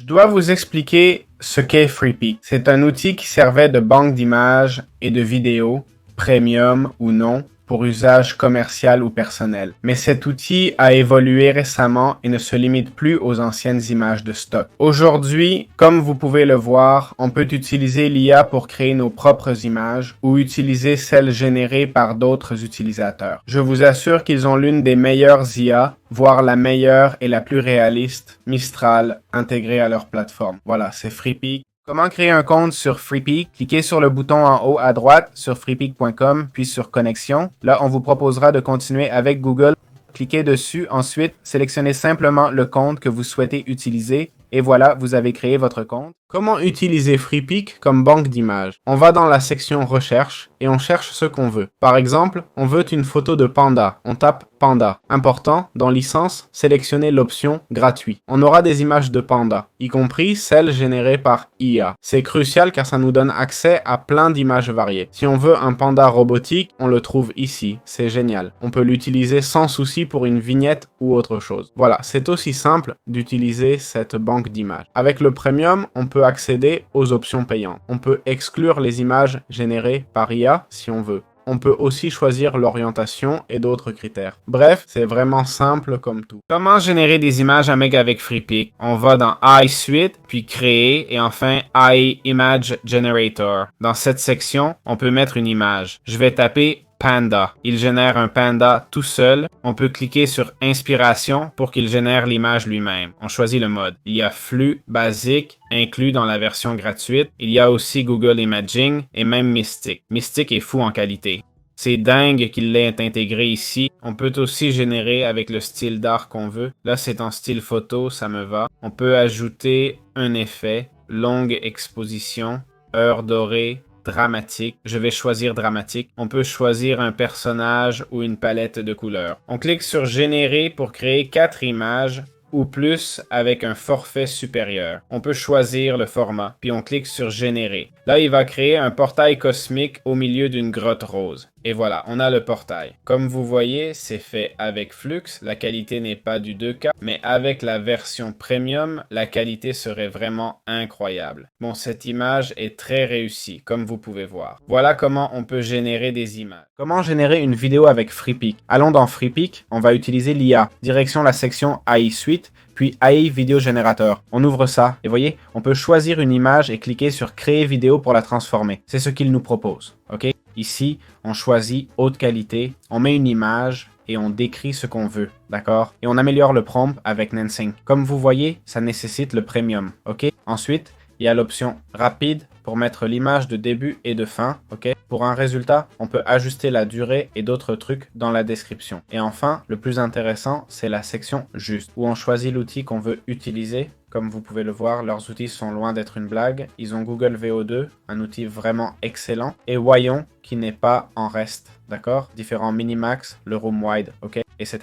Je dois vous expliquer ce qu'est FreePic. C'est un outil qui servait de banque d'images et de vidéos, premium ou non, pour usage commercial ou personnel. Mais cet outil a évolué récemment et ne se limite plus aux anciennes images de stock. Aujourd'hui, comme vous pouvez le voir, on peut utiliser l'IA pour créer nos propres images ou utiliser celles générées par d'autres utilisateurs. Je vous assure qu'ils ont l'une des meilleures IA, voire la meilleure et la plus réaliste, Mistral, intégrée à leur plateforme. Voilà, c'est FreePic. Comment créer un compte sur FreePic? Cliquez sur le bouton en haut à droite sur freepic.com, puis sur Connexion. Là, on vous proposera de continuer avec Google. Cliquez dessus. Ensuite, sélectionnez simplement le compte que vous souhaitez utiliser. Et voilà, vous avez créé votre compte. Comment utiliser FreePic comme banque d'images? On va dans la section Recherche et on cherche ce qu'on veut. Par exemple, on veut une photo de panda. On tape panda. Important, dans Licence, sélectionnez l'option Gratuit. On aura des images de panda, y compris celles générées par IA. C'est crucial car ça nous donne accès à plein d'images variées. Si on veut un panda robotique, on le trouve ici. C'est génial. On peut l'utiliser sans souci pour une vignette ou autre chose. Voilà, c'est aussi simple d'utiliser cette banque d'images. Avec le Premium, on peut accéder aux options payantes. On peut exclure les images générées par IA si on veut. On peut aussi choisir l'orientation et d'autres critères. Bref, c'est vraiment simple comme tout. Comment générer des images avec FreePic? On va dans iSuite, puis Créer, et enfin iMage Generator. Dans cette section, on peut mettre une image. Je vais taper Panda. Il génère un panda tout seul. On peut cliquer sur Inspiration pour qu'il génère l'image lui-même. On choisit le mode. Il y a flux basique inclus dans la version gratuite. Il y a aussi Google Imaging et même Mystic. Mystic est fou en qualité. C'est dingue qu'il l'ait intégré ici. On peut aussi générer avec le style d'art qu'on veut. Là, c'est en style photo, ça me va. On peut ajouter un effet, longue exposition, heure dorée, dramatique. Je vais choisir dramatique. On peut choisir un personnage ou une palette de couleurs. On clique sur Générer pour créer 4 images ou plus avec un forfait supérieur. On peut choisir le format, puis on clique sur Générer. Là, il va créer un portail cosmique au milieu d'une grotte rose. Et voilà, on a le portail. Comme vous voyez, c'est fait avec Flux. La qualité n'est pas du 2K, mais avec la version Premium, la qualité serait vraiment incroyable. Bon, cette image est très réussie, comme vous pouvez voir. Voilà comment on peut générer des images. Comment générer une vidéo avec FreePic? Allons dans FreePic, on va utiliser l'IA. Direction la section AI Suite, puis AI Vidéo Générateur. On ouvre ça, et voyez, on peut choisir une image et cliquer sur Créer vidéo pour la transformer. C'est ce qu'il nous propose, ok? Ici, on choisit haute qualité, on met une image et on décrit ce qu'on veut, d'accord? Et on améliore le prompt avec Nansync. Comme vous voyez, ça nécessite le premium, ok? Ensuite, il y a l'option rapide pour mettre l'image de début et de fin, ok? Pour un résultat, on peut ajuster la durée et d'autres trucs dans la description. Et enfin, le plus intéressant, c'est la section juste, où on choisit l'outil qu'on veut utiliser. Comme vous pouvez le voir, leurs outils sont loin d'être une blague. Ils ont Google VO2, un outil vraiment excellent, et Wyon, qui n'est pas en reste, d'accord? Différents Minimax, le Room Wide, ok? Etc.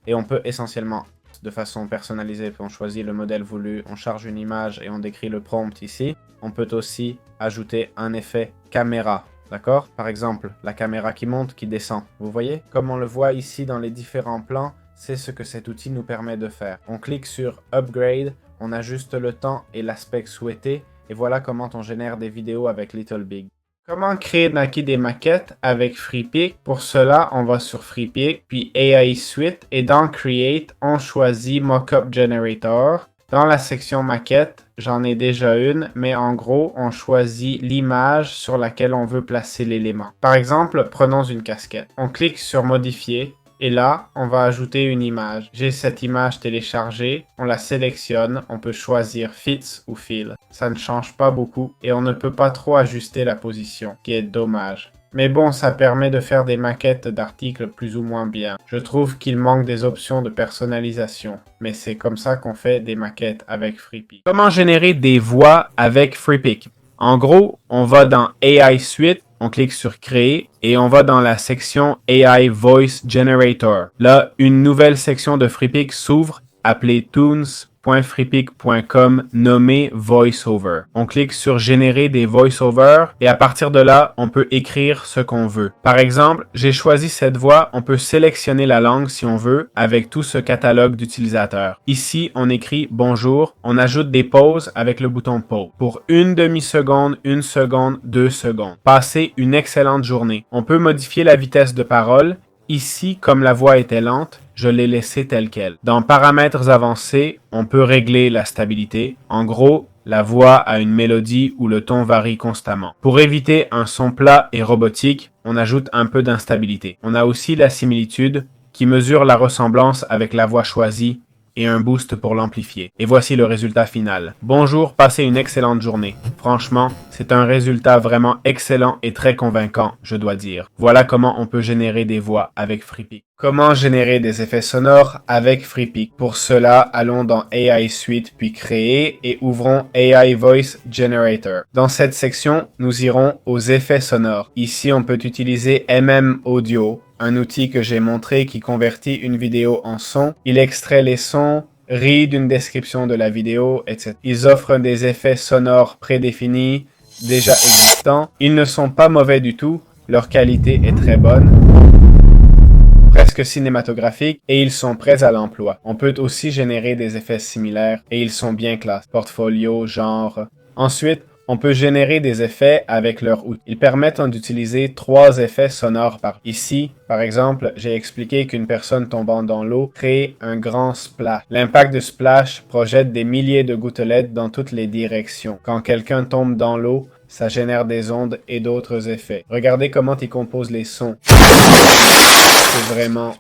Et on peut essentiellement de façon personnalisée, puis on choisit le modèle voulu, on charge une image et on décrit le prompt ici. On peut aussi ajouter un effet caméra, d'accord? Par exemple, la caméra qui monte, qui descend. Vous voyez? Comme on le voit ici dans les différents plans, c'est ce que cet outil nous permet de faire. On clique sur Upgrade, on ajuste le temps et l'aspect souhaité, et voilà comment on génère des vidéos avec Little Big. Comment créer des maquettes avec FreePic? Pour cela, on va sur FreePic, puis AI Suite, et dans Create, on choisit Mockup Generator. Dans la section maquette, j'en ai déjà une, mais en gros, on choisit l'image sur laquelle on veut placer l'élément. Par exemple, prenons une casquette. On clique sur Modifier, et là, on va ajouter une image. J'ai cette image téléchargée, on la sélectionne, on peut choisir Fits ou Fill. Ça ne change pas beaucoup et on ne peut pas trop ajuster la position, ce qui est dommage. Mais bon, ça permet de faire des maquettes d'articles plus ou moins bien. Je trouve qu'il manque des options de personnalisation, mais c'est comme ça qu'on fait des maquettes avec FreePic. Comment générer des voix avec FreePic? En gros, on va dans AI Suite, on clique sur Créer et on va dans la section AI Voice Generator. Là, une nouvelle section de FreePic s'ouvre appelée Tunes .freepik.com nommé VoiceOver. On clique sur générer des VoiceOver et à partir de là, on peut écrire ce qu'on veut. Par exemple, j'ai choisi cette voix, on peut sélectionner la langue si on veut avec tout ce catalogue d'utilisateurs. Ici, on écrit bonjour, on ajoute des pauses avec le bouton pause. Pour une demi-seconde, 1 seconde, 2 secondes. Passez une excellente journée. On peut modifier la vitesse de parole. Ici, comme la voix était lente, je l'ai laissée telle quelle. Dans paramètres avancés, on peut régler la stabilité. En gros, la voix a une mélodie où le ton varie constamment. Pour éviter un son plat et robotique, on ajoute un peu d'instabilité. On a aussi la similitude qui mesure la ressemblance avec la voix choisie et un boost pour l'amplifier. Et voici le résultat final. Bonjour, passez une excellente journée. Franchement, c'est un résultat vraiment excellent et très convaincant, je dois dire. Voilà comment on peut générer des voix avec Freepik. Comment générer des effets sonores avec Freepik? Pour cela, allons dans AI Suite puis Créer et ouvrons AI Voice Generator. Dans cette section, nous irons aux effets sonores. Ici, on peut utiliser MM Audio, un outil que j'ai montré qui convertit une vidéo en son. Il extrait les sons, rit d'une description de la vidéo, etc. Ils offrent des effets sonores prédéfinis, déjà existants. Ils ne sont pas mauvais du tout, leur qualité est très bonne, presque cinématographiques, et ils sont prêts à l'emploi. On peut aussi générer des effets similaires, et ils sont bien classés. Portfolio, genre. Ensuite, on peut générer des effets avec leur outil. Ils permettent d'utiliser 3 effets sonores par. Ici, par exemple, j'ai expliqué qu'une personne tombant dans l'eau crée un grand splash. L'impact de splash projette des milliers de gouttelettes dans toutes les directions. Quand quelqu'un tombe dans l'eau, ça génère des ondes et d'autres effets. Regardez comment il compose les sons. C'est vraiment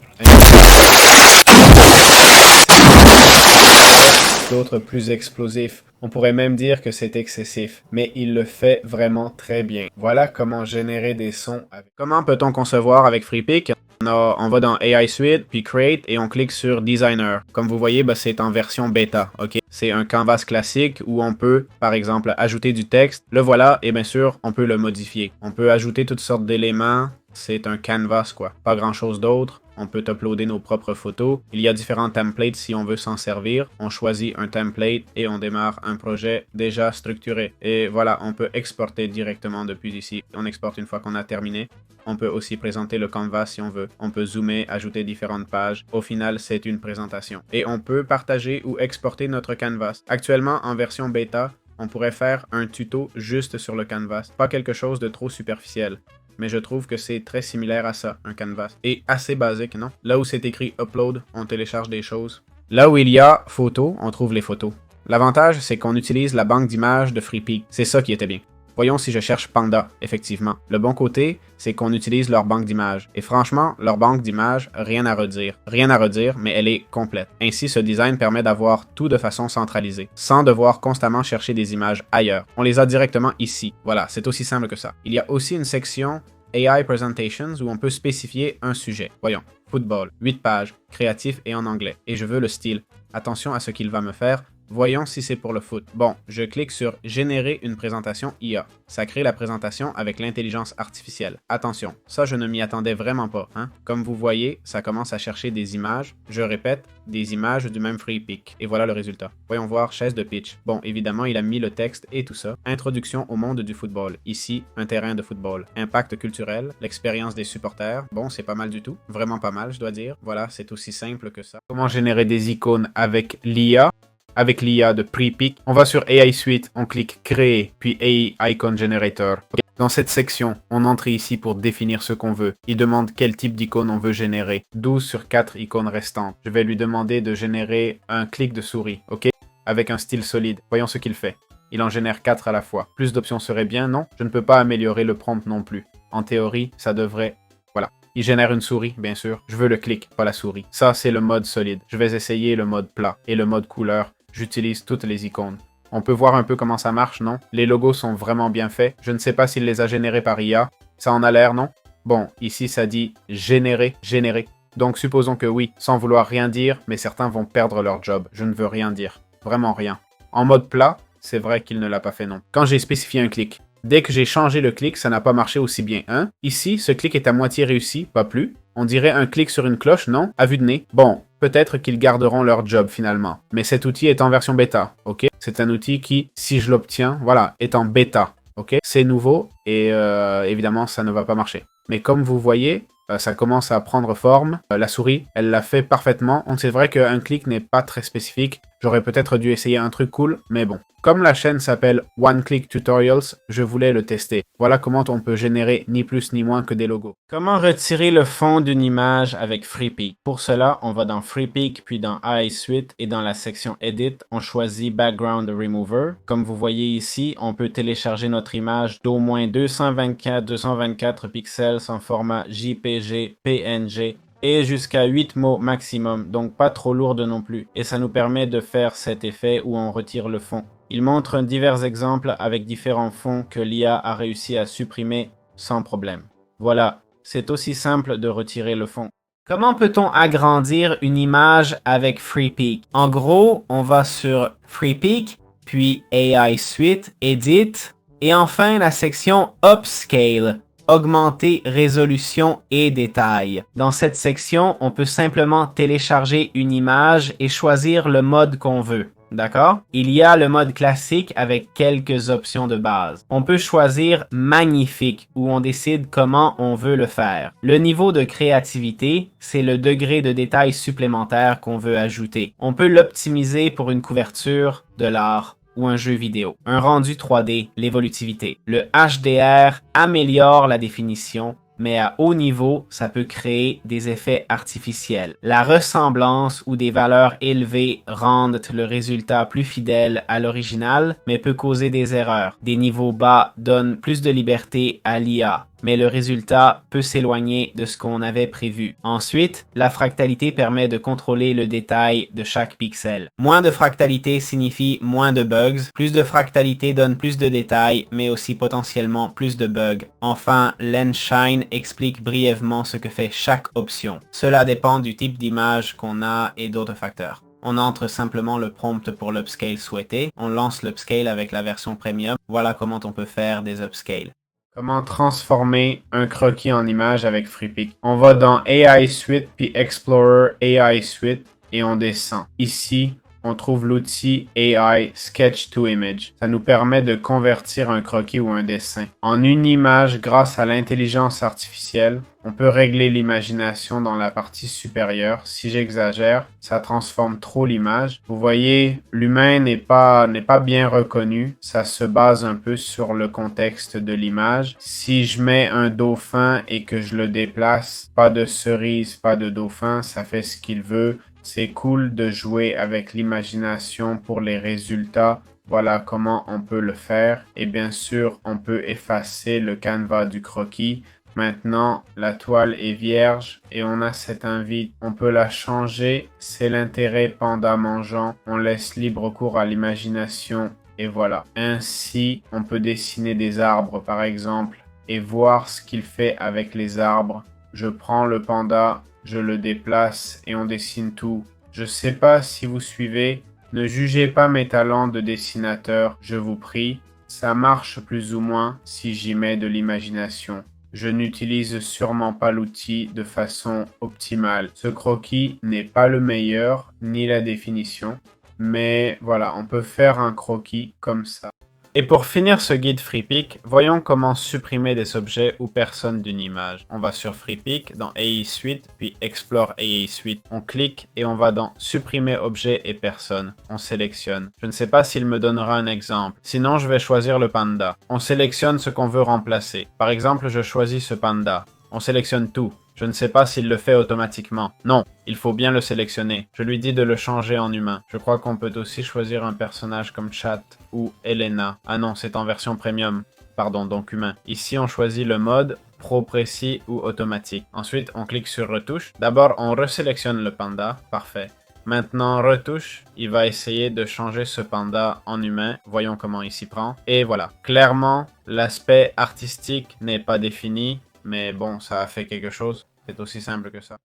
d'autres plus explosifs. On pourrait même dire que c'est excessif, mais il le fait vraiment très bien. Voilà comment générer des sons avec. Comment peut-on concevoir avec Freepik? On va dans AI Suite, puis Create, et on clique sur Designer. Comme vous voyez, c'est en version bêta, ok? C'est un canvas classique où on peut, par exemple, ajouter du texte. Le voilà, et bien sûr, on peut le modifier. On peut ajouter toutes sortes d'éléments. C'est un canvas, quoi. Pas grand-chose d'autre. On peut uploader nos propres photos. Il y a différents templates si on veut s'en servir. On choisit un template et on démarre un projet déjà structuré. Et voilà, on peut exporter directement depuis ici. On exporte une fois qu'on a terminé. On peut aussi présenter le canvas si on veut. On peut zoomer, ajouter différentes pages. Au final, c'est une présentation. Et on peut partager ou exporter notre canvas. Actuellement, en version bêta, on pourrait faire un tuto juste sur le canvas. Pas quelque chose de trop superficiel. Mais je trouve que c'est très similaire à ça, un canvas. Et assez basique, non? Là où c'est écrit Upload, on télécharge des choses. Là où il y a Photos, on trouve les photos. L'avantage, c'est qu'on utilise la banque d'images de Freepik. C'est ça qui était bien. Voyons si je cherche Panda, effectivement. Le bon côté, c'est qu'on utilise leur banque d'images. Et franchement, leur banque d'images, rien à redire. Rien à redire, mais elle est complète. Ainsi, ce design permet d'avoir tout de façon centralisée, sans devoir constamment chercher des images ailleurs. On les a directement ici. Voilà, c'est aussi simple que ça. Il y a aussi une section AI Presentations où on peut spécifier un sujet. Voyons, football, 8 pages, créatif et en anglais. Et je veux le style. Attention à ce qu'il va me faire. Voyons si c'est pour le foot. Bon, je clique sur « Générer une présentation IA ». Ça crée la présentation avec l'intelligence artificielle. Attention, ça je ne m'y attendais vraiment pas. Hein? Comme vous voyez, ça commence à chercher des images. Je répète, des images du même Freepik. Et voilà le résultat. Voyons voir chaise de pitch. Bon, évidemment, il a mis le texte et tout ça. Introduction au monde du football. Ici, un terrain de football. Impact culturel, l'expérience des supporters. Bon, c'est pas mal du tout. Vraiment pas mal, je dois dire. Voilà, c'est aussi simple que ça. Comment générer des icônes avec l'IA? Avec l'IA de Freepik, on va sur AI Suite, on clique Créer, puis AI Icon Generator. Dans cette section, on entre ici pour définir ce qu'on veut. Il demande quel type d'icône on veut générer. 12 sur 4 icônes restantes. Je vais lui demander de générer un clic de souris, ok? Avec un style solide. Voyons ce qu'il fait. Il en génère 4 à la fois. Plus d'options serait bien, non? Je ne peux pas améliorer le prompt non plus. En théorie, ça devrait... Voilà. Il génère une souris, bien sûr. Je veux le clic, pas la souris. Ça, c'est le mode solide. Je vais essayer le mode plat et le mode couleur. J'utilise toutes les icônes. On peut voir un peu comment ça marche, non? Les logos sont vraiment bien faits. Je ne sais pas s'il les a générés par IA. Ça en a l'air, non? Bon, ici ça dit « générer »,« générer ». Donc supposons que oui, sans vouloir rien dire, mais certains vont perdre leur job. Je ne veux rien dire. Vraiment rien. En mode plat, c'est vrai qu'il ne l'a pas fait non. Quand j'ai spécifié un clic, Dès que j'ai changé le clic, ça n'a pas marché aussi bien, hein? Ici, ce clic est à moitié réussi, pas plus. On dirait un clic sur une cloche, non? À vue de nez. Bon, peut-être qu'ils garderont leur job finalement. Mais cet outil est en version bêta, ok? C'est un outil qui, si je l'obtiens, voilà, est en bêta, ok? C'est nouveau et évidemment, ça ne va pas marcher. Mais comme vous voyez, ça commence à prendre forme. La souris, elle l'a fait parfaitement. C'est vrai qu'un clic n'est pas très spécifique. J'aurais peut-être dû essayer un truc cool, mais bon. Comme la chaîne s'appelle One Click Tutorials, je voulais le tester. Voilà comment on peut générer ni plus ni moins que des logos. Comment retirer le fond d'une image avec FreePic? Pour cela, on va dans FreePic, puis dans AI Suite, et dans la section Edit, on choisit Background Remover. Comme vous voyez ici, on peut télécharger notre image d'au moins 224 pixels en format JPG, PNG, et jusqu'à 8 mots maximum, donc pas trop lourde non plus. Et ça nous permet de faire cet effet où on retire le fond. Il montre divers exemples avec différents fonds que l'IA a réussi à supprimer sans problème. Voilà, c'est aussi simple de retirer le fond. Comment peut-on agrandir une image avec FreePic? En gros, on va sur FreePic, puis AI Suite, Edit, et enfin la section Upscale. Augmenter résolution et détail. Dans cette section, on peut simplement télécharger une image et choisir le mode qu'on veut. D'accord? Il y a le mode classique avec quelques options de base. On peut choisir magnifique où on décide comment on veut le faire. Le niveau de créativité, c'est le degré de détail supplémentaire qu'on veut ajouter. On peut l'optimiser pour une couverture, de l'art ou un jeu vidéo. Un rendu 3D, l'évolutivité. Le HDR améliore la définition, mais à haut niveau, ça peut créer des effets artificiels. La ressemblance ou des valeurs élevées rendent le résultat plus fidèle à l'original, mais peut causer des erreurs. Des niveaux bas donnent plus de liberté à l'IA, mais le résultat peut s'éloigner de ce qu'on avait prévu. Ensuite, la fractalité permet de contrôler le détail de chaque pixel. Moins de fractalité signifie moins de bugs. Plus de fractalité donne plus de détails, mais aussi potentiellement plus de bugs. Enfin, Lensshine explique brièvement ce que fait chaque option. Cela dépend du type d'image qu'on a et d'autres facteurs. On entre simplement le prompt pour l'upscale souhaité. On lance l'upscale avec la version premium. Voilà comment on peut faire des upscales. Comment transformer un croquis en image avec FreePic? On va dans AI Suite puis Explorer AI Suite et on descend. Ici, on trouve l'outil AI Sketch to Image. Ça nous permet de convertir un croquis ou un dessin en une image grâce à l'intelligence artificielle. On peut régler l'imagination dans la partie supérieure. Si j'exagère, ça transforme trop l'image. Vous voyez, l'humain n'est pas bien reconnu. Ça se base un peu sur le contexte de l'image. Si je mets un dauphin et que je le déplace, pas de cerise, pas de dauphin, ça fait ce qu'il veut. C'est cool de jouer avec l'imagination pour les résultats. Voilà comment on peut le faire. Et bien sûr, on peut effacer le canevas du croquis. Maintenant, la toile est vierge et on a cette invite. On peut la changer. C'est l'intérêt panda mangeant. On laisse libre cours à l'imagination et voilà. Ainsi, on peut dessiner des arbres par exemple et voir ce qu'il fait avec les arbres. Je prends le panda, je le déplace et on dessine tout. Je sais pas si vous suivez. Ne jugez pas mes talents de dessinateur, je vous prie. Ça marche plus ou moins si j'y mets de l'imagination. Je n'utilise sûrement pas l'outil de façon optimale. Ce croquis n'est pas le meilleur, ni la définition. Mais voilà, on peut faire un croquis comme ça. Et pour finir ce guide FreePic, voyons comment supprimer des objets ou personnes d'une image. On va sur FreePic, dans AI Suite, puis Explore AI Suite. On clique et on va dans Supprimer objets et personnes. On sélectionne. Je ne sais pas s'il me donnera un exemple. Sinon, je vais choisir le panda. On sélectionne ce qu'on veut remplacer. Par exemple, je choisis ce panda. On sélectionne tout. Je ne sais pas s'il le fait automatiquement. Non, il faut bien le sélectionner. Je lui dis de le changer en humain. Je crois qu'on peut aussi choisir un personnage comme Chat ou Elena. Ah non, c'est en version premium. Pardon, donc humain. Ici, on choisit le mode pro précis ou automatique. Ensuite, on clique sur retouche. D'abord, on resélectionne le panda. Parfait. Maintenant, retouche, il va essayer de changer ce panda en humain. Voyons comment il s'y prend. Et voilà. Clairement, l'aspect artistique n'est pas défini. Mais bon, ça a fait quelque chose. C'est aussi simple que ça.